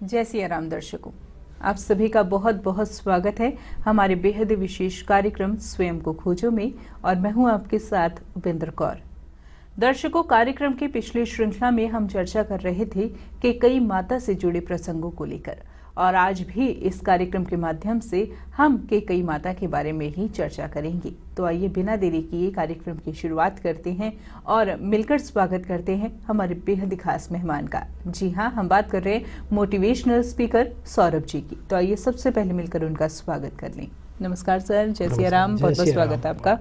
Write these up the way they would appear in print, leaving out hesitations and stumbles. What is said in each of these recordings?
जय सिया राम दर्शकों, आप सभी का बहुत बहुत स्वागत है हमारे बेहद विशेष कार्यक्रम स्वयं को खोजो में। और मैं हूं आपके साथ उपेंद्र कौर। दर्शकों, कार्यक्रम की पिछली श्रृंखला में हम चर्चा कर रहे थे कि कई माता से जुड़े प्रसंगों को लेकर, और आज भी इस कार्यक्रम के माध्यम से हम के कई माता के बारे में ही चर्चा करेंगे। तो आइए बिना देरी किए कार्यक्रम की शुरुआत करते हैं और मिलकर स्वागत करते हैं हमारे बेहद खास मेहमान का। जी हाँ, हम बात कर रहे हैं मोटिवेशनल स्पीकर सौरभ जी की। तो आइए सबसे पहले मिलकर उनका स्वागत कर लें। नमस्कार सर, जय सिया राम, बहुत बहुत स्वागत है आपका।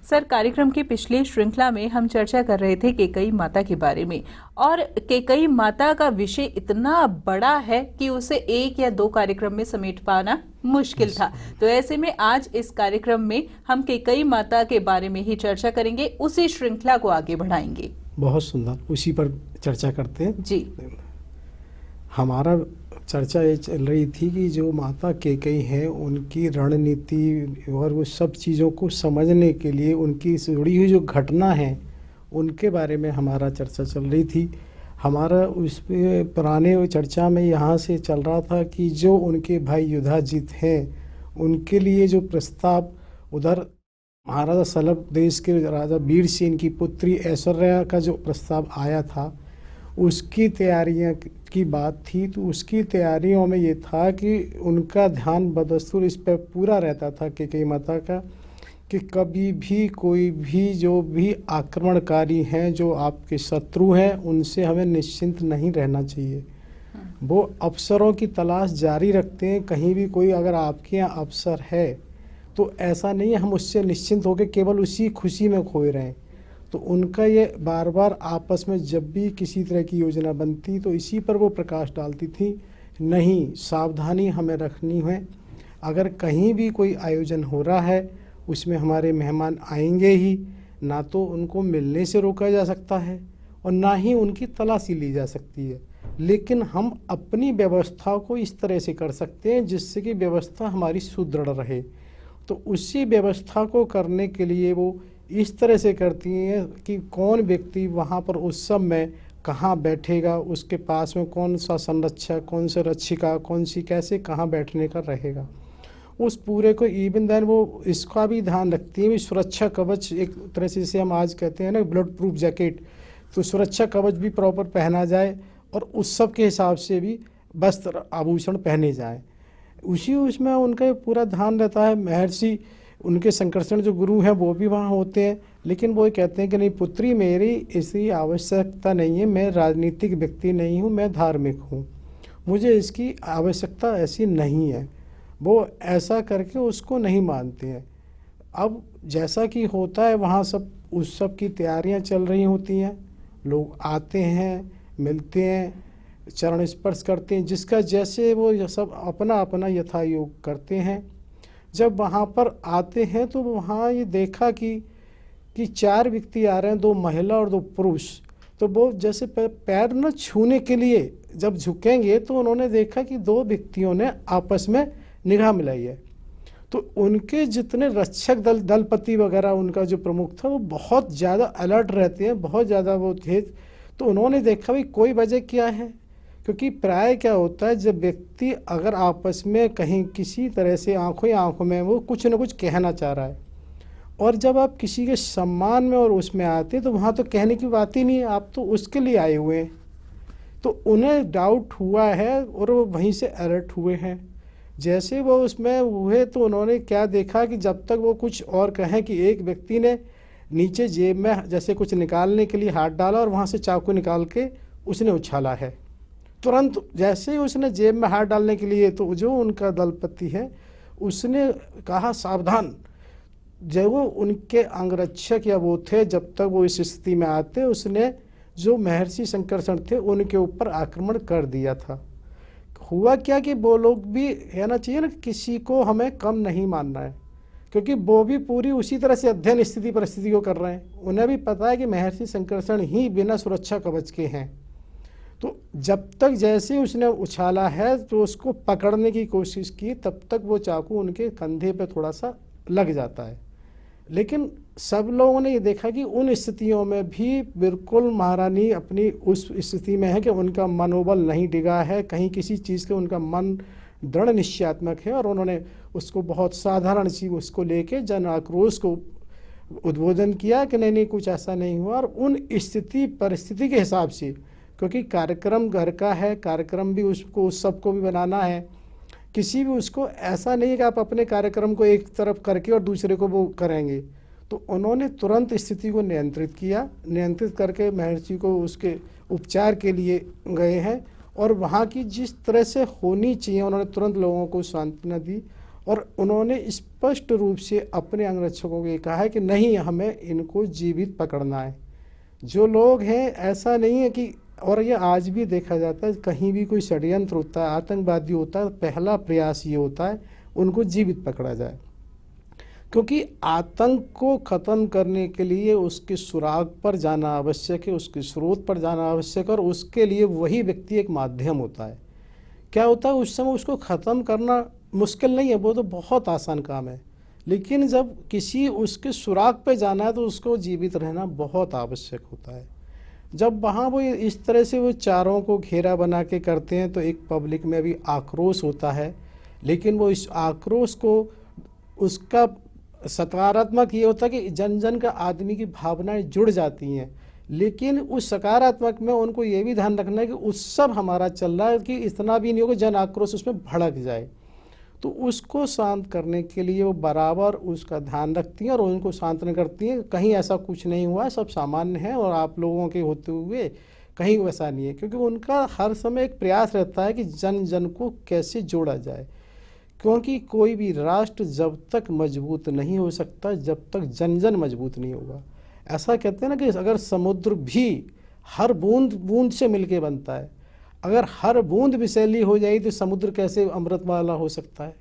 सर, कार्यक्रम की पिछली श्रृंखला में हम चर्चा कर रहे थे केकई माता के बारे में, और केकई माता का विषय इतना बड़ा है कि उसे एक या दो कार्यक्रम में समेट पाना मुश्किल था। तो ऐसे में आज इस कार्यक्रम में हम केकई माता के बारे में ही चर्चा करेंगे, उसी श्रृंखला को आगे बढ़ाएंगे। बहुत सुंदर, उसी पर चर्चा करते हैं जी। हमारा चर्चा ये चल रही थी कि जो माता केकई हैं उनकी रणनीति और वो सब चीज़ों को समझने के लिए उनकी जुड़ी हुई जो घटना है उनके बारे में हमारा चर्चा चल रही थी। हमारा उस पुराने चर्चा में यहाँ से चल रहा था कि जो उनके भाई युधाजित हैं उनके लिए जो प्रस्ताव उधर महाराजा सलभ देश के राजा वीर सेन की पुत्री ऐश्वर्या का जो प्रस्ताव आया था उसकी तैयारियां की बात थी। तो उसकी तैयारियों में ये था कि उनका ध्यान बदस्तूर इस पर पूरा रहता था केकई माता का कि कभी भी कोई भी जो भी आक्रमणकारी हैं, जो आपके शत्रु हैं, उनसे हमें निश्चिंत नहीं रहना चाहिए। वो अवसरों की तलाश जारी रखते हैं। कहीं भी कोई अगर आपके यहाँ अवसर है तो ऐसा नहीं है हम उससे निश्चिंत होकर केवल उसी खुशी में खोए रहें। तो उनका ये बार बार आपस में जब भी किसी तरह की योजना बनती तो इसी पर वो प्रकाश डालती थी। नहीं, सावधानी हमें रखनी है। अगर कहीं भी कोई आयोजन हो रहा है उसमें हमारे मेहमान आएंगे ही, ना तो उनको मिलने से रोका जा सकता है और ना ही उनकी तलाशी ली जा सकती है, लेकिन हम अपनी व्यवस्था को इस तरह से कर सकते हैं जिससे कि व्यवस्था हमारी सुदृढ़ रहे। तो उसी व्यवस्था को करने के लिए वो इस तरह से करती हैं कि कौन व्यक्ति वहाँ पर उत्सव में कहाँ बैठेगा, उसके पास में कौन सा संरक्षक, कौन सा रक्षिका, कौन सी कैसे कहाँ बैठने का रहेगा, उस पूरे को इवन देन वो इसका भी ध्यान रखती है। सुरक्षा कवच एक तरह से जिसे हम आज कहते हैं ना ब्लड प्रूफ जैकेट, तो सुरक्षा कवच भी प्रॉपर पहना जाए और उत्सव के हिसाब से भी वस्त्र आभूषण पहने जाएँ। उसमें उनका पूरा ध्यान रहता है। महर्षि उनके संकर्षण जो गुरु हैं वो भी वहाँ होते हैं, लेकिन वो कहते हैं कि नहीं पुत्री, मेरी इसकी आवश्यकता नहीं है, मैं राजनीतिक व्यक्ति नहीं हूँ, मैं धार्मिक हूँ, मुझे इसकी आवश्यकता ऐसी नहीं है। वो ऐसा करके उसको नहीं मानते हैं। अब जैसा कि होता है वहाँ सब उत्सव की तैयारियाँ चल रही होती हैं, लोग आते हैं, मिलते हैं, चरण स्पर्श करते हैं, जिसका जैसे वो सब अपना अपना यथायोग करते हैं। जब वहाँ पर आते हैं तो वहाँ ये देखा कि 4 व्यक्ति आ रहे हैं, 2 महिला और 2 पुरुष। तो वो जैसे पैर न छूने के लिए जब झुकेंगे तो उन्होंने देखा कि 2 व्यक्तियों ने आपस में निगाह मिलाई है। तो उनके जितने रक्षक दलपति वगैरह उनका जो प्रमुख था वो बहुत ज़्यादा अलर्ट रहते हैं, बहुत ज़्यादा वो थे। तो उन्होंने देखा भाई कोई वजह क्या है, क्योंकि प्राय क्या होता है जब व्यक्ति अगर आपस में कहीं किसी तरह से आंखों ही आंखों में वो कुछ न कुछ कहना चाह रहा है, और जब आप किसी के सम्मान में और उसमें आते तो वहाँ तो कहने की बात ही नहीं है, आप तो उसके लिए आए हुए हैं। तो उन्हें डाउट हुआ है और वो वहीं से अलर्ट हुए हैं। जैसे वो उसमें हुए तो उन्होंने क्या देखा कि जब तक वो कुछ और कहें कि एक व्यक्ति ने नीचे जेब में जैसे कुछ निकालने के लिए हाथ डाला और वहाँ से चाकू निकाल के उसने उछाला है। तुरंत जैसे ही उसने जेब में हाथ डालने के लिए तो जो उनका दलपति है उसने कहा सावधान। जब वो उनके अंगरक्षक या वो थे, जब तक वो इस स्थिति में आते उसने जो महर्षि संकर्षण थे उनके ऊपर आक्रमण कर दिया था। हुआ क्या कि वो लोग भी कहना चाहिए ना, किसी को हमें कम नहीं मानना है, क्योंकि वो भी पूरी उसी तरह से अध्ययन स्थिति परिस्थिति को कर रहे हैं। उन्हें भी पता है कि महर्षि संकर्षण ही बिना सुरक्षा कवच के हैं। तो जब तक जैसे उसने उछाला है तो उसको पकड़ने की कोशिश की, तब तक वो चाकू उनके कंधे पे थोड़ा सा लग जाता है। लेकिन सब लोगों ने ये देखा कि उन स्थितियों में भी बिल्कुल महारानी अपनी उस स्थिति में है कि उनका मनोबल नहीं डिगा है, कहीं किसी चीज़ के उनका मन दृढ़ निश्चयात्मक है, और उन्होंने उसको बहुत साधारण सी उसको लेके जन आक्रोश को उद्बोधन किया कि नहीं नहीं कुछ ऐसा नहीं हुआ। और उन स्थिति परिस्थिति के हिसाब से, क्योंकि कार्यक्रम घर का है, कार्यक्रम भी उसको उस सबको भी बनाना है, किसी भी उसको ऐसा नहीं है कि आप अपने कार्यक्रम को एक तरफ करके और दूसरे को वो करेंगे। तो उन्होंने तुरंत स्थिति को नियंत्रित किया, नियंत्रित करके महर्षि को उसके उपचार के लिए गए हैं, और वहाँ की जिस तरह से होनी चाहिए उन्होंने तुरंत लोगों को सांत्वना दी, और उन्होंने स्पष्ट रूप से अपने अंगरक्षकों को ये कहा है कि नहीं, हमें इनको जीवित पकड़ना है। जो लोग हैं, ऐसा नहीं है कि, और ये आज भी देखा जाता है, कहीं भी कोई षड्यंत्र होता है, आतंकवादी होता है, पहला प्रयास ये होता है उनको जीवित पकड़ा जाए, क्योंकि आतंक को ख़त्म करने के लिए उसके सुराग पर जाना आवश्यक है, उसके स्रोत पर जाना आवश्यक है, और उसके लिए वही व्यक्ति एक माध्यम होता है। क्या होता है, उस समय उसको ख़त्म करना मुश्किल नहीं है, वो तो बहुत आसान काम है, लेकिन जब किसी उसके सुराग पे जाना है तो उसको जीवित रहना बहुत आवश्यक होता है। जब वहाँ वो इस तरह से वो चारों को घेरा बना के करते हैं तो एक पब्लिक में भी आक्रोश होता है, लेकिन वो इस आक्रोश को, उसका सकारात्मक ये होता है कि जन जन का आदमी की भावनाएं जुड़ जाती हैं, लेकिन उस सकारात्मक में उनको ये भी ध्यान रखना है कि उत्सव हमारा चल रहा है कि इतना भी नहीं हो कि जन आक्रोश उसमें भड़क जाए। तो उसको शांत करने के लिए वो बराबर उसका ध्यान रखती हैं और उनको सांत्वना करती हैं, कहीं ऐसा कुछ नहीं हुआ, सब सामान्य है, और आप लोगों के होते हुए कहीं वैसा नहीं है, क्योंकि उनका हर समय एक प्रयास रहता है कि जन जन को कैसे जोड़ा जाए, क्योंकि कोई भी राष्ट्र जब तक मजबूत नहीं हो सकता जब तक जन जन मजबूत नहीं होगा। ऐसा कहते हैं ना कि अगर समुद्र भी हर बूंद बूंद से मिलके बनता है, अगर हर बूंद विषैली हो जाए तो समुद्र कैसे अमृत वाला हो सकता है।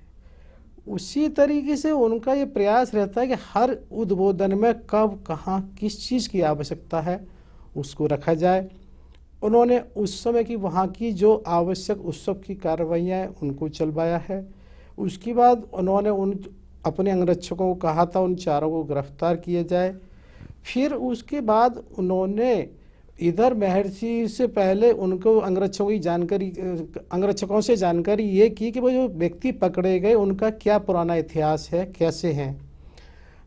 उसी तरीके से उनका ये प्रयास रहता है कि हर उद्बोधन में कब कहाँ किस चीज़ की आवश्यकता है उसको रखा जाए। उन्होंने उस समय की वहाँ की जो आवश्यक उत्सव की कार्रवाइयाँ हैं उनको चलवाया है। उसके बाद उन्होंने उन अपने अंगरक्षकों को कहा था उन चारों को गिरफ्तार किया जाए। फिर उसके बाद उन्होंने इधर महर्षि से पहले उनको अंगरक्षकों से जानकारी ये की कि वो जो व्यक्ति पकड़े गए उनका क्या पुराना इतिहास है, कैसे हैं।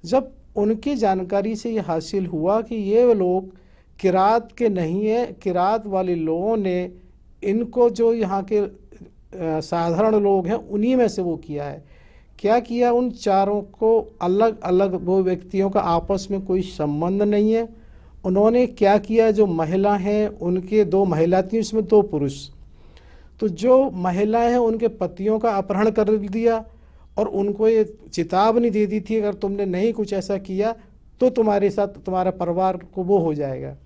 जब उनकी जानकारी से ये हासिल हुआ कि ये लोग किरात के नहीं है, किरात वाले लोगों ने इनको, जो यहाँ के साधारण लोग हैं उन्हीं में से वो किया है। क्या किया, उन चारों को अलग अलग, वो व्यक्तियों का आपस में कोई संबंध नहीं है। उन्होंने क्या किया, जो महिला हैं उनके 2 महिला थी, उसमें 2 पुरुष, तो जो महिलाएं हैं उनके पतियों का अपहरण कर दिया और उनको ये चेतावनी दे दी थी अगर तुमने नहीं कुछ ऐसा किया तो तुम्हारे साथ तुम्हारा परिवार को वो हो जाएगा।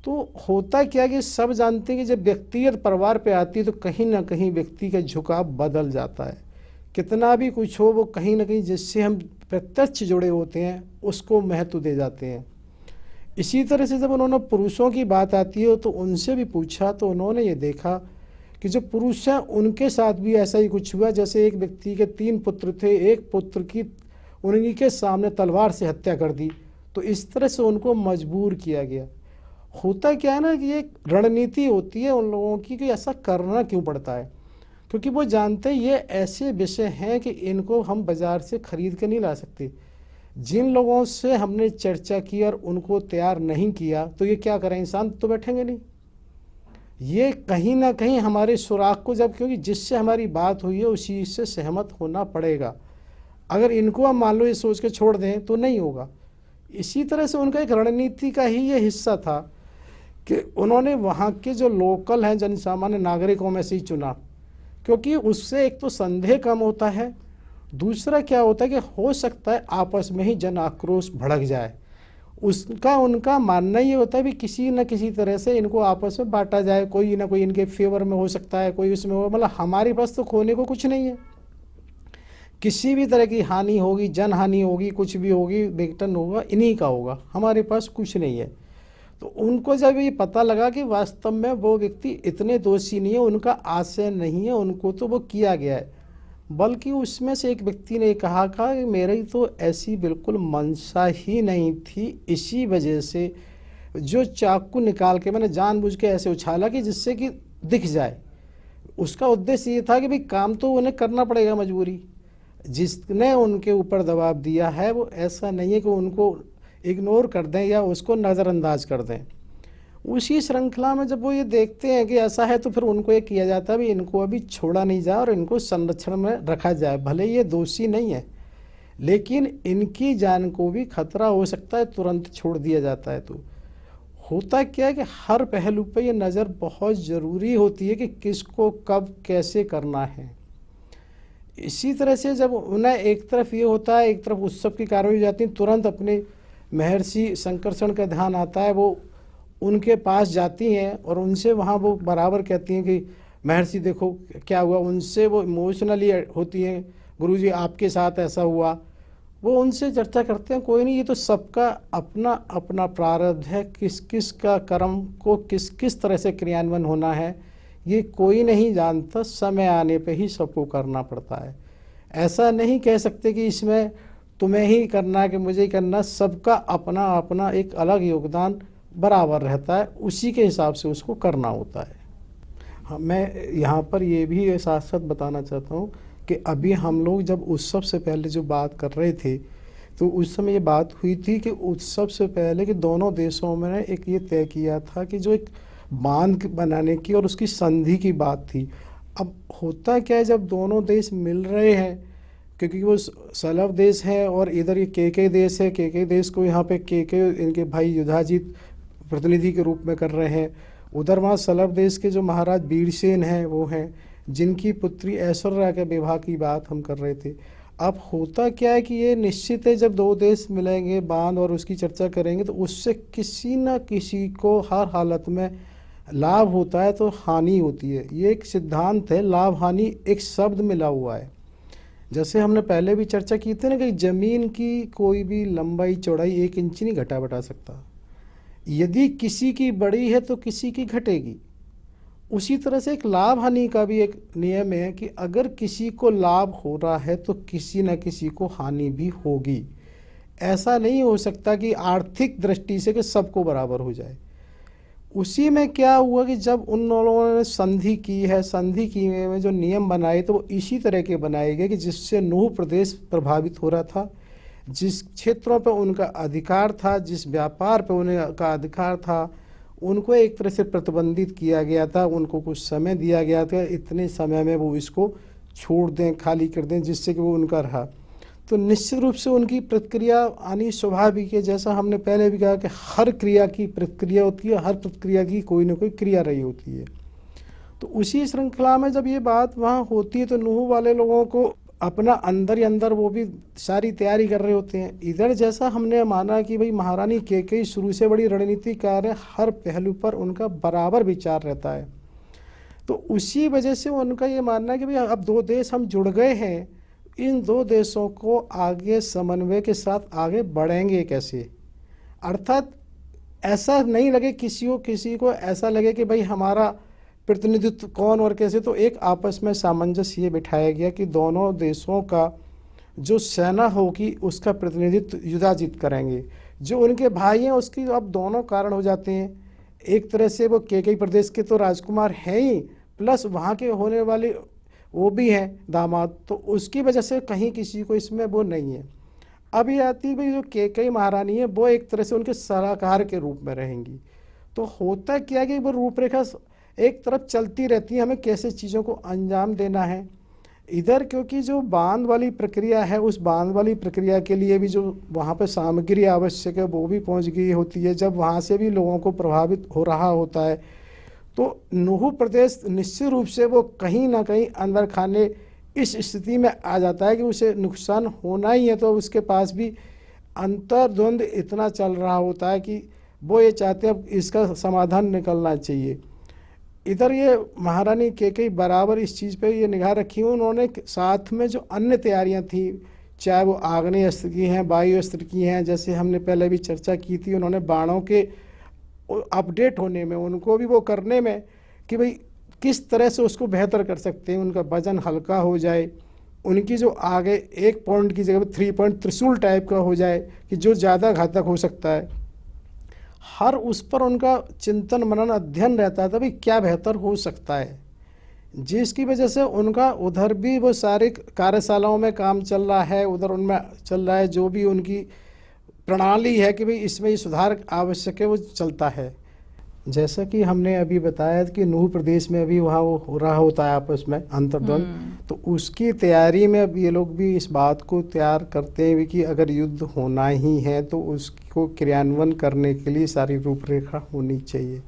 तो होता क्या कि सब जानते हैं कि जब व्यक्तिगत परिवार पे आती है तो कहीं ना कहीं व्यक्ति का झुकाव बदल जाता है। कितना भी कुछ हो, वो कहीं ना कहीं जिससे हम प्रत्यक्ष जुड़े होते हैं उसको महत्व दे जाते हैं। इसी तरह से जब उन्होंने पुरुषों की बात आती है तो उनसे भी पूछा तो उन्होंने ये देखा कि जो पुरुष हैं उनके साथ भी ऐसा ही कुछ हुआ। जैसे एक व्यक्ति के 3 पुत्र थे, एक पुत्र की उन्हीं के सामने तलवार से हत्या कर दी, तो इस तरह से उनको मजबूर किया गया। होता क्या है ना कि एक रणनीति होती है उन लोगों की कि ऐसा करना क्यों पड़ता है, क्योंकि वो जानते हैं ये ऐसे विषय हैं कि इनको हम बाज़ार से खरीद के नहीं ला सकते। जिन लोगों से हमने चर्चा की और उनको तैयार नहीं किया तो ये क्या करें, इंसान तो बैठेंगे नहीं। ये कहीं ना कहीं हमारे सुराग को, जब क्योंकि जिससे हमारी बात हुई है उसी से सहमत होना पड़ेगा। अगर इनको हम मान लो ये सोच के छोड़ दें तो नहीं होगा। इसी तरह से उनका एक रणनीति का ही ये हिस्सा था कि उन्होंने वहाँ के जो लोकल हैं जन सामान्य नागरिकों में से ही चुना, क्योंकि उससे एक तो संदेह कम होता है, दूसरा क्या होता है कि हो सकता है आपस में ही जन आक्रोश भड़क जाए। उनका मानना ये होता है भी किसी न किसी तरह से इनको आपस में बांटा जाए, कोई ना कोई इनके फेवर में हो सकता है, कोई उसमें हो, मतलब हमारे पास तो खोने को कुछ नहीं है। किसी भी तरह की हानि होगी, जन हानि होगी, कुछ भी होगी, विघटन होगा, इन्हीं का होगा, हमारे पास कुछ नहीं है। तो उनको जब ये पता लगा कि वास्तव में वो व्यक्ति इतने दोषी नहीं है, उनका आशय नहीं है, उनको तो वो किया गया है, बल्कि उसमें से एक व्यक्ति ने कहा कि मेरी तो ऐसी बिल्कुल मंशा ही नहीं थी, इसी वजह से जो चाकू निकाल के मैंने जानबूझ के ऐसे उछाला कि जिससे कि दिख जाए। उसका उद्देश्य ये था कि भाई काम तो उन्हें करना पड़ेगा, मजबूरी। जिसने उनके ऊपर दबाव दिया है वो ऐसा नहीं है कि उनको इग्नोर कर दें या उसको नज़रअंदाज कर दें। उसी श्रृंखला में जब वो ये देखते हैं कि ऐसा है तो फिर उनको ये किया जाता है भी इनको अभी छोड़ा नहीं जाए और इनको संरक्षण में रखा जाए। भले ये दोषी नहीं है, लेकिन इनकी जान को भी खतरा हो सकता है, तुरंत छोड़ दिया जाता है। तो होता क्या है कि हर पहलू पे ये नज़र बहुत ज़रूरी होती है कि किसको कब कैसे करना है। इसी तरह से जब उन्हें एक तरफ ये होता है, एक तरफ उत्सव की कार्रवाई हो जाती है, तुरंत अपने महर्षि संकर्षण का ध्यान आता है। वो उनके पास जाती हैं और उनसे वहाँ वो बराबर कहती हैं कि महर्षि देखो क्या हुआ। उनसे वो इमोशनली होती हैं, गुरुजी आपके साथ ऐसा हुआ। वो उनसे चर्चा करते हैं, कोई नहीं, ये तो सबका अपना अपना प्रारब्ध है, किस किस का कर्म को किस किस तरह से क्रियान्वयन होना है ये कोई नहीं जानता, समय आने पे ही सबको करना पड़ता है। ऐसा नहीं कह सकते कि इसमें तुम्हें ही करना कि मुझे ही करना, सबका अपना अपना एक अलग योगदान बराबर रहता है, उसी के हिसाब से उसको करना होता है। हाँ, मैं यहाँ पर ये भी साथ साथ बताना चाहता हूँ कि अभी हम लोग जब उत्सव से पहले जो बात कर रहे थे तो उस समय ये बात हुई थी कि उत्सव से पहले कि दोनों देशों में एक ये तय किया था कि जो एक बांध बनाने की और उसकी संधि की बात थी। अब होता क्या है, जब दोनों देश मिल रहे हैं, क्योंकि वो सलव देश है और इधर ये केके देश है, केके देश को यहाँ पे केके इनके भाई युधाजित प्रतिनिधि के रूप में कर रहे हैं। उधर वहाँ सलव देश के जो महाराज वीरसेन हैं वो हैं, जिनकी पुत्री ऐश्वर्या के विवाह की बात हम कर रहे थे। अब होता क्या है कि ये निश्चित है जब दो देश मिलेंगे बांध और उसकी चर्चा करेंगे तो उससे किसी न किसी को हर हालत में लाभ होता है तो हानि होती है। ये एक सिद्धांत है, लाभ हानि एक शब्द मिला हुआ है। जैसे हमने पहले भी चर्चा की थी ना कि ज़मीन की कोई भी लंबाई चौड़ाई 1 इंच नहीं घटा बढ़ा सकता। यदि किसी की बड़ी है तो किसी की घटेगी। उसी तरह से एक लाभ हानि का भी एक नियम है कि अगर किसी को लाभ हो रहा है तो किसी न किसी को हानि भी होगी। ऐसा नहीं हो सकता कि आर्थिक दृष्टि से कि सबको बराबर हो जाए। उसी में क्या हुआ कि जब उन लोगों ने संधि की है, संधि की में जो नियम बनाए तो वो इसी तरह के बनाए गए कि जिससे नूह प्रदेश प्रभावित हो रहा था। जिस क्षेत्रों पर उनका अधिकार था, जिस व्यापार पर उनका अधिकार था, उनको एक तरह से प्रतिबंधित किया गया था। उनको कुछ समय दिया गया था, इतने समय में वो इसको छोड़ दें, खाली कर दें, जिससे कि वो उनका रहा। तो निश्चित रूप से उनकी प्रतिक्रिया आनी स्वाभाविक है। जैसा हमने पहले भी कहा कि हर क्रिया की प्रतिक्रिया होती है, हर प्रतिक्रिया की कोई ना कोई क्रिया रही होती है। तो उसी श्रृंखला में जब ये बात वहाँ होती है तो नूह वाले लोगों को अपना अंदर ही अंदर वो भी सारी तैयारी कर रहे होते हैं। इधर जैसा हमने माना कि भाई महारानी केकई शुरू से बड़ी रणनीतिकार है, हर पहलू पर उनका बराबर विचार रहता है। तो उसी वजह से उनका ये मानना है कि भाई अब दो देश हम जुड़ गए हैं, इन दो देशों को आगे समन्वय के साथ आगे बढ़ेंगे कैसे। अर्थात ऐसा नहीं लगे किसी को ऐसा लगे कि भाई हमारा प्रतिनिधित्व कौन और कैसे। तो एक आपस में सामंजस्य ये बिठाया गया कि दोनों देशों का जो सेना होगी उसका प्रतिनिधित्व युधाजित करेंगे। जो उनके भाई हैं उसकी अब दोनों कारण हो जाते हैं। एक तरह से वो केकई प्रदेश के तो राजकुमार हैं ही, प्लस वहाँ के होने वाले वो भी हैं दामाद, तो उसकी वजह से कहीं किसी को इसमें वो नहीं है। अब ये आती भाई जो केकई महारानी है वो एक तरह से उनके सलाहकार के रूप में रहेंगी। तो होता क्या कि वो रूपरेखा एक तरफ चलती रहती है, हमें कैसे चीज़ों को अंजाम देना है। इधर क्योंकि जो बांध वाली प्रक्रिया है, उस बांध वाली प्रक्रिया के लिए भी जो वहाँ पर सामग्री आवश्यक है वो भी पहुँच गई होती है। जब वहाँ से भी लोगों को प्रभावित हो रहा होता है तो नूह प्रदेश निश्चित रूप से वो कहीं ना कहीं अंदर खाने इस स्थिति में आ जाता है कि उसे नुकसान होना ही है। तो उसके पास भी अंतर्द्वंद इतना चल रहा होता है कि वो ये चाहते हैं अब इसका समाधान निकलना चाहिए। इधर ये महारानी केकई बराबर इस चीज़ पे ये निगाह रखी। उन्होंने साथ में जो अन्य तैयारियां थी, चाहे वो आग्नेय अस्त्र की हैं, वायु अस्त्र की हैं, जैसे हमने पहले भी चर्चा की थी, उन्होंने बाणों के अपडेट होने में, उनको भी वो करने में कि भाई किस तरह से उसको बेहतर कर सकते हैं, उनका वजन हल्का हो जाए, उनकी जो आगे 1 पॉइंट की जगह पर 3 पॉइंट त्रिशूल टाइप का हो जाए कि जो ज़्यादा घातक हो सकता है। हर उस पर उनका चिंतन मनन अध्ययन रहता था, भाई क्या बेहतर हो सकता है, जिसकी वजह से उनका उधर भी वो सारे कार्यशालाओं में काम चल रहा है, उधर उनमें चल रहा है, जो भी उनकी प्रणाली है कि भाई इसमें ये सुधार आवश्यक है वो चलता है। जैसा कि हमने अभी बताया कि नूह प्रदेश में अभी वहाँ वो हो रहा होता है आपस में अंतर्द्वंद, तो उसकी तैयारी में अब ये लोग भी इस बात को तैयार करते हैं कि अगर युद्ध होना ही है तो उसको क्रियान्वयन करने के लिए सारी रूपरेखा होनी चाहिए।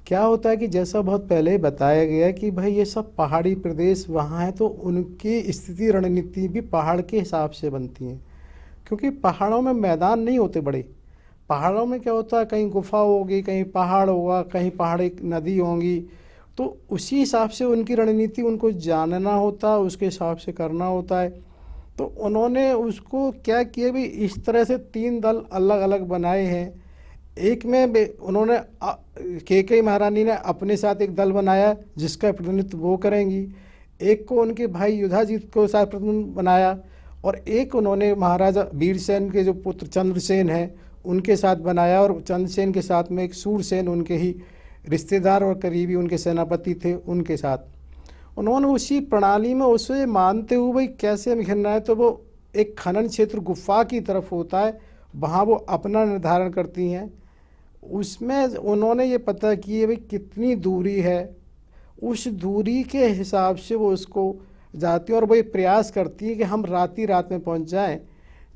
क्या होता है कि जैसा बहुत पहले बताया गया कि भाई ये सब पहाड़ी प्रदेश वहाँ है, तो उनकी स्थिति रणनीति भी पहाड़ के हिसाब से बनती हैं, क्योंकि पहाड़ों में मैदान नहीं होते बड़े। पहाड़ों में क्या होता है, कहीं गुफा होगी, कहीं पहाड़ होगा, कहीं पहाड़ी नदी होंगी, तो उसी हिसाब से उनकी रणनीति उनको जानना होता है, उसके हिसाब से करना होता है। तो उन्होंने उसको क्या किया, भी इस तरह से 3 दल अलग अलग बनाए हैं। एक में उन्होंने कैकेयी महारानी ने अपने साथ एक दल बनाया जिसका प्रतिनिधित्व वो करेंगी, एक को उनके भाई युधाजीत को साथ प्रतिनिधित्व बनाया, और एक उन्होंने महाराजा वीरसेन के जो पुत्र चंद्रसेन हैं उनके साथ बनाया, और चंद्रसेन के साथ में एक सूरसेन उनके ही रिश्तेदार और करीबी उनके सेनापति थे, उनके साथ उन्होंने उसी प्रणाली में उसे मानते हुए भाई कैसे हमें खेलना है, तो वो एक खनन क्षेत्र गुफा की तरफ होता है, वहाँ वो अपना निर्धारण करती हैं। उसमें उन्होंने ये पता किया भाई कितनी दूरी है, उस दूरी के हिसाब से वो उसको जाती हैं, और वो ये प्रयास करती है कि हम रात में पहुंच जाएं,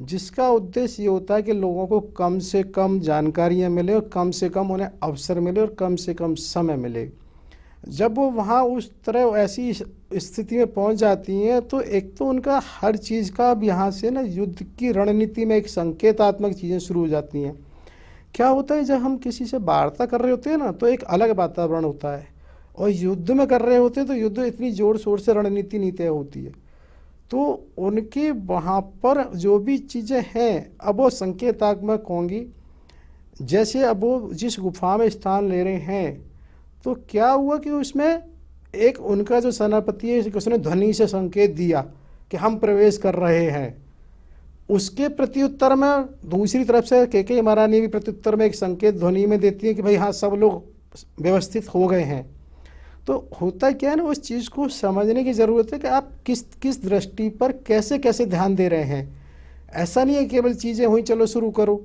जिसका उद्देश्य ये होता है कि लोगों को कम से कम जानकारियां मिले और कम से कम उन्हें अवसर मिले और कम से कम समय मिले। जब वो वहाँ उस तरह ऐसी स्थिति में पहुंच जाती हैं, तो एक तो उनका हर चीज़ का अब यहाँ से ना युद्ध की रणनीति में एक संकेतात्मक चीज़ें शुरू हो जाती हैं। क्या होता है, जब हम किसी से वार्ता कर रहे होते हैं ना, तो एक अलग वातावरण होता है, और युद्ध में कर रहे होते हैं तो युद्ध इतनी जोर शोर से रणनीति नहीं तय होती है। तो उनके वहाँ पर जो भी चीज़ें हैं अब वो संकेतात्मक होंगी। जैसे अब वो जिस गुफा में स्थान ले रहे हैं, तो क्या हुआ कि उसमें एक उनका जो सेनापति है उसने ध्वनि से संकेत दिया कि हम प्रवेश कर रहे हैं। उसके प्रत्युत्तर में दूसरी तरफ से कैकेयी महारानी भी प्रत्युत्तर में एक संकेत ध्वनि में देती है कि भाई हाँ सब लोग व्यवस्थित हो गए हैं। तो होता क्या है ना, उस चीज़ को समझने की ज़रूरत है कि आप किस दृष्टि पर कैसे कैसे ध्यान दे रहे हैं। ऐसा नहीं है केवल चीज़ें हुई चलो शुरू करो,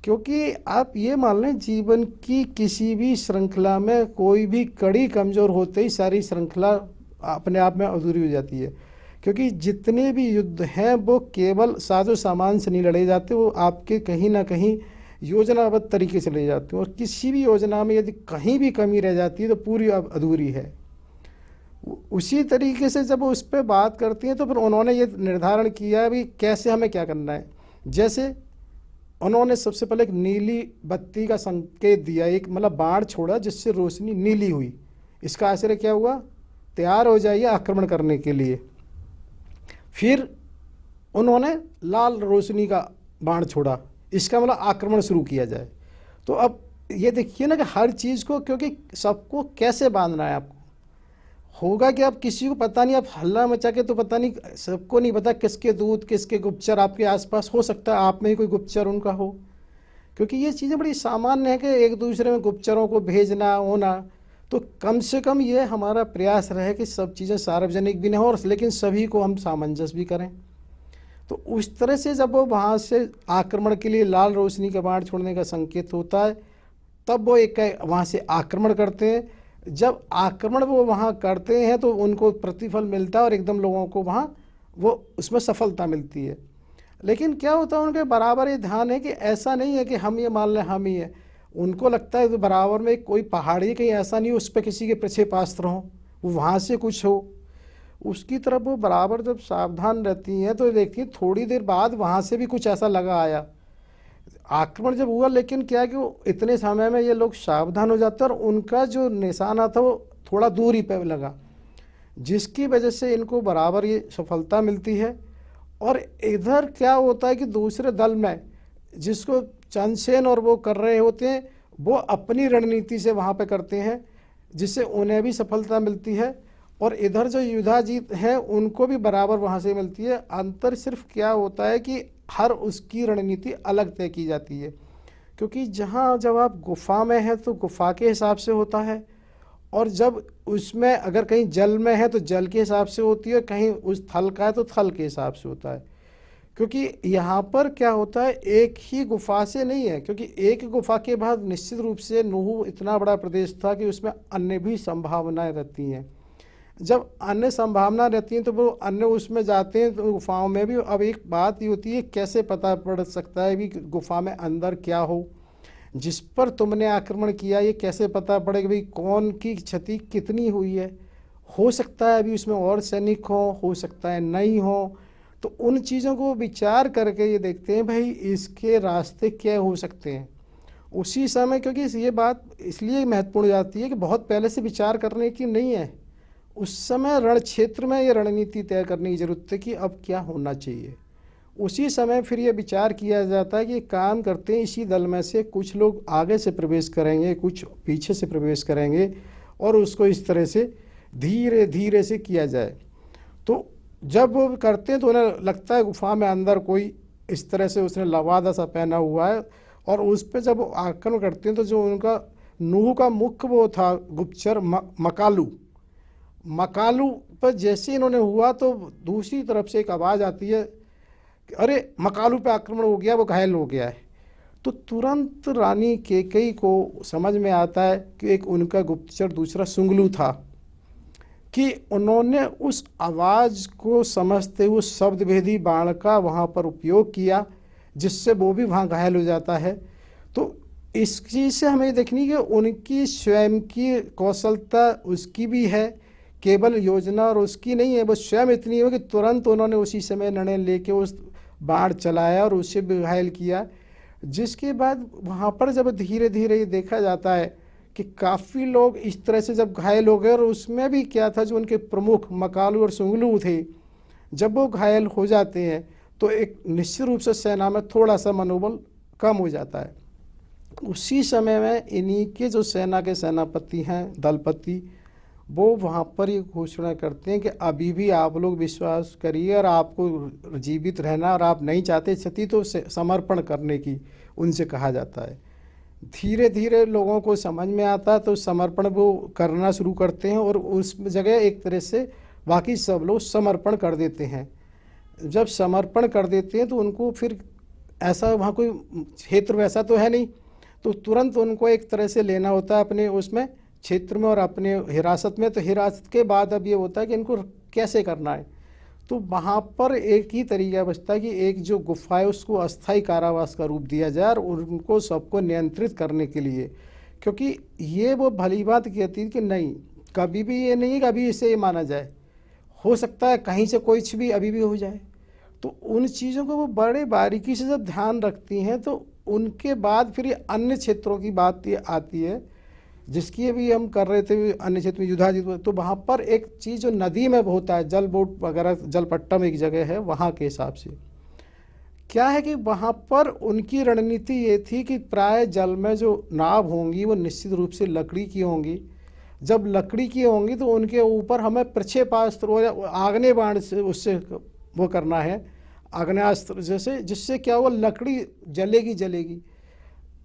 क्योंकि आप ये मान लें जीवन की किसी भी श्रृंखला में कोई भी कड़ी कमज़ोर होते ही सारी श्रृंखला अपने आप में अधूरी हो जाती है। क्योंकि जितने भी युद्ध हैं वो केवल साजो सामान से नहीं लड़े जाते, वो आपके कहीं ना कहीं योजनाबद्ध तरीके से ले जाते हैं, और किसी भी योजना में यदि कहीं भी कमी रह जाती है तो पूरी अधूरी है। उसी तरीके से जब उस पर बात करती हैं तो फिर उन्होंने ये निर्धारण किया है भी कैसे हमें क्या करना है। जैसे उन्होंने सबसे पहले एक नीली बत्ती का संकेत दिया, एक मतलब बाण छोड़ा जिससे रोशनी नीली हुई। इसका आश्चर्य क्या हुआ, तैयार हो जाइए आक्रमण करने के लिए। फिर उन्होंने लाल रोशनी का बाण छोड़ा, इसका मतलब आक्रमण शुरू किया जाए। तो अब ये देखिए ना कि हर चीज़ को, क्योंकि सबको कैसे बांधना है आपको, होगा कि आप किसी को पता नहीं, आप हल्ला मचा के तो पता नहीं, सबको नहीं पता किसके दूत किसके गुप्तचर आपके आसपास हो सकता है, आप में ही कोई गुप्तचर उनका हो, क्योंकि ये चीज़ें बड़ी सामान्य है कि एक दूसरे में गुप्तचरों को भेजना होना। तो कम से कम ये हमारा प्रयास रहे कि सब चीज़ें सार्वजनिक भी न हो, लेकिन सभी को हम सामंजस्य भी करें। तो उस तरह से जब वो वहाँ से आक्रमण के लिए लाल रोशनी का बाण छोड़ने का संकेत होता है, तब वो एक वहाँ से आक्रमण करते हैं। जब आक्रमण वो वहाँ करते हैं तो उनको प्रतिफल मिलता है और एकदम लोगों को वहाँ वो उसमें सफलता मिलती है। लेकिन क्या होता है, उनके बराबर ये ध्यान है कि ऐसा नहीं है कि हम ये मान लें हम ही है। उनको लगता है तो बराबर में कोई पहाड़ी कहीं ऐसा नहीं हो उस पर किसी के प्रक्षेपास्त्र हों, वो वहाँ से कुछ हो, उसकी तरफ वो बराबर जब सावधान रहती हैं। तो देखिए थोड़ी देर बाद वहाँ से भी कुछ ऐसा लगा आया, आक्रमण जब हुआ, लेकिन क्या है कि वो इतने समय में ये लोग सावधान हो जाते हैं और उनका जो निशाना था वो थोड़ा दूरी पे लगा, जिसकी वजह से इनको बराबर ये सफलता मिलती है। और इधर क्या होता है कि दूसरे दल में जिसको चंद्रसेन और वो कर रहे होते हैं, वो अपनी रणनीति से वहाँ पे करते हैं, जिससे उन्हें भी सफलता मिलती है और इधर जो युधाजीत हैं उनको भी बराबर वहाँ से मिलती है। अंतर सिर्फ क्या होता है कि हर उसकी रणनीति अलग तय की जाती है, क्योंकि जहाँ जब आप गुफा में हैं तो गुफा के हिसाब से होता है, और जब उसमें अगर कहीं जल में है तो जल के हिसाब से होती है, कहीं उस थल का है तो थल के हिसाब से होता है। क्योंकि यहाँ पर क्या होता है, एक ही गुफा से नहीं है, क्योंकि एक गुफा के बाद निश्चित रूप से नूह इतना बड़ा प्रदेश था कि उसमें अन्य भी संभावनाएं रहती हैं। जब अन्य संभावना रहती हैं तो वो अन्य उसमें जाते हैं तो गुफाओं में भी। अब एक बात ये होती है, कैसे पता पड़ सकता है भी गुफा में अंदर क्या हो, जिस पर तुमने आक्रमण किया ये कैसे पता पड़ेगा भाई कौन की क्षति कितनी हुई है। हो सकता है अभी उसमें और सैनिक हो सकता है नहीं हो, तो उन चीज़ों को विचार करके ये देखते हैं भाई इसके रास्ते क्या हो सकते हैं उसी समय। क्योंकि ये बात इसलिए महत्वपूर्ण जाती है कि बहुत पहले से विचार करने की नहीं है, उस समय रण क्षेत्र में ये रणनीति तय करने की जरूरत है कि अब क्या होना चाहिए। उसी समय फिर ये विचार किया जाता है कि काम करते हैं, इसी दल में से कुछ लोग आगे से प्रवेश करेंगे, कुछ पीछे से प्रवेश करेंगे, और उसको इस तरह से धीरे धीरे से किया जाए। तो जब वो करते हैं तो उन्हें लगता है गुफा में अंदर कोई इस तरह से उसने लवादा सा पहना हुआ है, और उस पर जब वो आक्रमण करते हैं तो जो उनका नूह का मुख्य वो था गुप्तचर मकालू पर जैसे इन्होंने हुआ तो दूसरी तरफ से एक आवाज़ आती है कि अरे मकालू पे आक्रमण हो गया, वो घायल हो गया है। तो तुरंत रानी कैकेयी को समझ में आता है कि एक उनका गुप्तचर दूसरा सुंगलू था, कि उन्होंने उस आवाज़ को समझते हुए शब्द भेदी बाण का वहाँ पर उपयोग किया, जिससे वो भी वहाँ घायल हो जाता है। तो इस चीज़ से हमें देखनी कि उनकी स्वयं की कौशलता उसकी भी है, केवल योजना और उसकी नहीं है, बस स्वयं इतनी है कि तुरंत उन्होंने उसी समय निर्णय लेके उस बाण चलाया और उसे भी घायल किया। जिसके बाद वहाँ पर जब धीरे धीरे ये देखा जाता है कि काफ़ी लोग इस तरह से जब घायल हो गए, और उसमें भी क्या था जो उनके प्रमुख मकालू और सुंगलू थे, जब वो घायल हो जाते हैं तो एक निश्चित रूप से सेना में थोड़ा सा मनोबल कम हो जाता है। उसी समय में इन्हीं के जो सेना के सेनापति हैं दलपति, वो वहाँ पर ये घोषणा करते हैं कि अभी भी आप लोग विश्वास करिए और आपको जीवित रहना, और आप नहीं चाहते क्षति तो समर्पण करने की उनसे कहा जाता है। धीरे धीरे लोगों को समझ में आता है तो समर्पण वो करना शुरू करते हैं, और उस जगह एक तरह से बाकी सब लोग समर्पण कर देते हैं। जब समर्पण कर देते हैं तो उनको फिर ऐसा वहाँ कोई क्षेत्र वैसा तो है नहीं, तो तुरंत उनको एक तरह से लेना होता है अपने उसमें क्षेत्र में और अपने हिरासत में। तो हिरासत के बाद अब ये होता है कि इनको कैसे करना है, तो वहाँ पर एक ही तरीका बचता है कि एक जो गुफा है उसको अस्थायी कारावास का रूप दिया जाए, और उनको सबको नियंत्रित करने के लिए। क्योंकि ये वो भली बात कहती है कि नहीं, कभी भी ये नहीं कि अभी इसे ये माना जाए, हो सकता है कहीं से कुछ भी अभी भी हो जाए। तो उन चीज़ों को वो बड़े बारीकी से जब ध्यान रखती हैं, तो उनके बाद फिर ये अन्य क्षेत्रों की बात ये आती है, जिसकी अभी हम कर रहे थे अन्य क्षेत्र में युधाजीत। तो वहाँ पर एक चीज़ जो नदी में होता है, जल बोट वगैरह, जलपट्टम एक जगह है, वहाँ के हिसाब से क्या है कि वहाँ पर उनकी रणनीति ये थी कि प्राय जल में जो नाव होंगी वो निश्चित रूप से लकड़ी की होंगी। जब लकड़ी की होंगी तो उनके ऊपर हमें प्रक्षेपास्त्र आग्नेय बाण से उससे वो करना है, आग्नेयास्त्र जैसे, जिससे क्या हुआ लकड़ी जलेगी।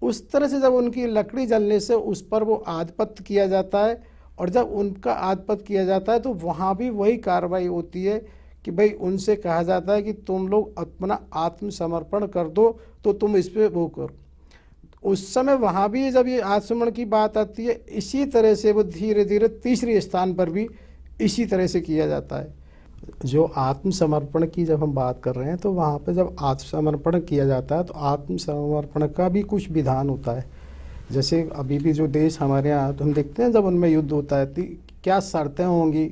उस तरह से जब उनकी लकड़ी जलने से उस पर वो आधिपत्य किया जाता है, और जब उनका आधिपत्य किया जाता है तो वहाँ भी वही कार्रवाई होती है कि भाई उनसे कहा जाता है कि तुम लोग अपना आत्मसमर्पण कर दो, तो तुम इस पर वो करो। उस समय वहाँ भी जब ये आत्मसमर्पण की बात आती है, इसी तरह से वो धीरे धीरे तीसरे स्थान पर भी इसी तरह से किया जाता है। जो आत्मसमर्पण की जब हम बात कर रहे हैं तो वहाँ पे जब आत्मसमर्पण किया जाता है तो आत्मसमर्पण का भी कुछ विधान होता है। जैसे अभी भी जो देश हमारे यहाँ तो हम देखते हैं जब उनमें युद्ध होता है तो क्या शर्तें होंगी,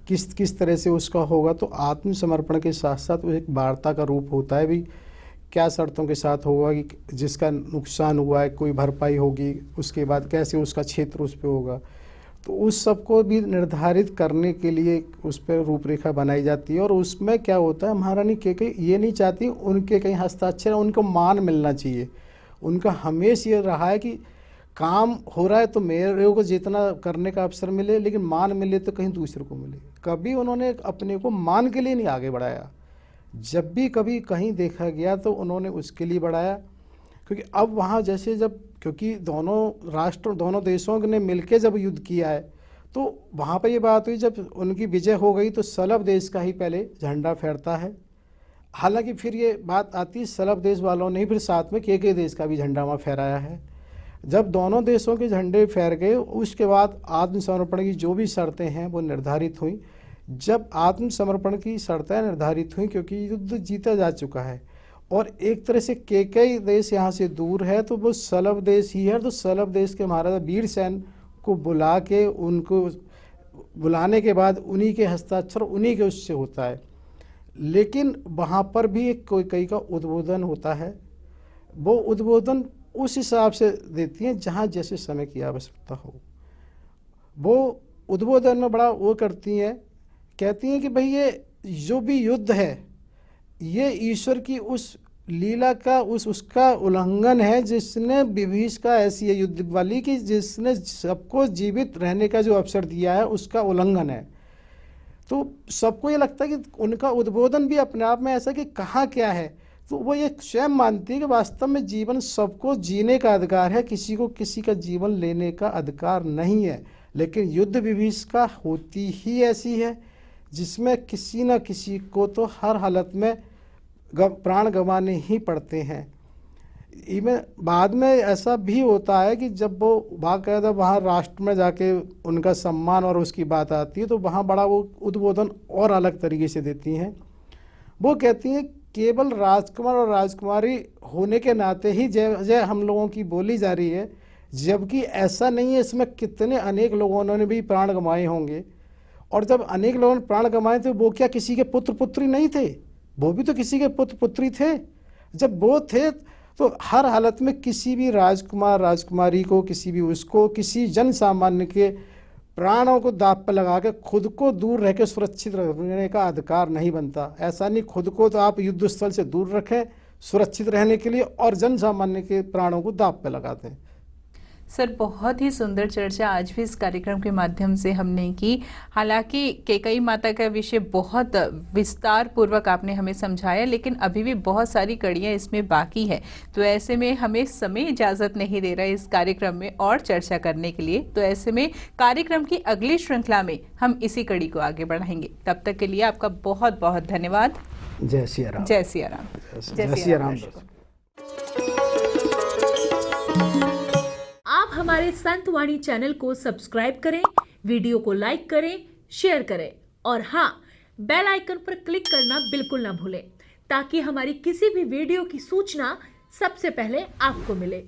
किस तरह से उसका होगा। तो आत्मसमर्पण के साथ साथ वो एक वार्ता का रूप होता है भी, क्या शर्तों के साथ होगा कि जिसका नुकसान हुआ है कोई भरपाई होगी, उसके बाद कैसे उसका क्षेत्र उस पर होगा। तो उस सब को भी निर्धारित करने के लिए उस पर रूपरेखा बनाई जाती है। और उसमें क्या होता है, महारानी कैकेयी ये नहीं चाहती उनके कहीं हस्ताक्षर, उनको मान मिलना चाहिए। उनका हमेशा ये रहा है कि काम हो रहा है तो मेरे को जितना करने का अवसर मिले, लेकिन मान मिले तो कहीं दूसरे को मिले। कभी उन्होंने अपने को मान के लिए नहीं आगे बढ़ाया। जब भी कभी कहीं देखा गया तो उन्होंने उसके लिए बढ़ाया, क्योंकि अब वहाँ जैसे जब, क्योंकि दोनों राष्ट्र, दोनों देशों ने मिलके जब युद्ध किया है, तो वहाँ पर ये बात हुई, जब उनकी विजय हो गई तो सलभ देश का ही पहले झंडा फहरता है। हालांकि फिर ये बात आती है, सलभ देश वालों ने फिर साथ में के देश का भी झंडा वहाँ फहराया है। जब दोनों देशों के झंडे फहर गए, उसके बाद आत्मसमर्पण की जो भी शर्तें हैं वो निर्धारित हुई। जब आत्मसमर्पण की शर्तें निर्धारित हुई, क्योंकि युद्ध जीता जा चुका है और एक तरह से कई देश यहाँ से दूर है, तो वो सलभ देश ही है। तो सलभ देश के महाराजा वीरसेन को बुला के, उनको बुलाने के बाद उन्हीं के हस्ताक्षर, उन्हीं के उससे होता है। लेकिन वहाँ पर भी एक कई का उद्बोधन होता है। वो उद्बोधन उस हिसाब से देती हैं जहाँ जैसे समय की आवश्यकता हो। वो उद्बोधन में बड़ा वो करती हैं, कहती हैं कि भाई ये जो भी युद्ध है ये ईश्वर की उस लीला का उसका उल्लंघन है, जिसने विभीषिका ऐसी है युद्ध वाली कि जिसने सबको जीवित रहने का जो अवसर दिया है उसका उल्लंघन है। तो सबको ये लगता है कि उनका उद्बोधन भी अपने आप में ऐसा कि कहाँ क्या है। तो वो ये स्वयं मानती है कि वास्तव में जीवन सबको जीने का अधिकार है, किसी को किसी का जीवन लेने का अधिकार नहीं है। लेकिन युद्ध विभीषिका होती ही ऐसी है जिसमें किसी न किसी को तो हर हालत में प्राण गंवाने ही पड़ते हैं। इवन बाद में ऐसा भी होता है कि जब वो बाकायदा वहाँ राष्ट्र में जाके उनका सम्मान और उसकी बात आती है, तो वहाँ बड़ा वो उद्बोधन और अलग तरीके से देती हैं। वो कहती हैं केवल राजकुमार और राजकुमारी होने के नाते ही जय जय हम लोगों की बोली जा रही है, जबकि ऐसा नहीं है। इसमें कितने अनेक लोगों ने भी प्राण गंवाए होंगे, और जब अनेक लोगों ने प्राण गंवाए थे, वो क्या किसी के पुत्र पुत्री नहीं थे? वो भी तो किसी के पुत्र पुत्री थे। जब वो थे तो हर हालत में किसी भी राजकुमार राजकुमारी को, किसी भी उसको, किसी जन सामान्य के प्राणों को दांव पर लगा के खुद को दूर रह के सुरक्षित रहने का अधिकार नहीं बनता। ऐसा नहीं, खुद को तो आप युद्ध स्थल से दूर रखें सुरक्षित रहने के लिए, और जन सामान्य के प्राणों को दांव पर लगाते हैं। सर, बहुत ही सुंदर चर्चा आज भी इस कार्यक्रम के माध्यम से हमने की। हालांकि कैकेयी माता का विषय बहुत विस्तार पूर्वक आपने हमें समझाया, लेकिन अभी भी बहुत सारी कड़ियां इसमें बाकी है। तो ऐसे में हमें समय इजाज़त नहीं दे रहा है इस कार्यक्रम में और चर्चा करने के लिए। तो ऐसे में कार्यक्रम की अगली श्रृंखला में हम इसी कड़ी को आगे बढ़ाएंगे। तब तक के लिए आपका बहुत बहुत धन्यवाद। जय सिया राम। जय सिया राम। जय सिया राम। आप हमारे संत वाणी चैनल को सब्सक्राइब करें, वीडियो को लाइक करें, शेयर करें और हाँ, बेल आइकन पर क्लिक करना बिल्कुल ना भूलें, ताकि हमारी किसी भी वीडियो की सूचना सबसे पहले आपको मिले।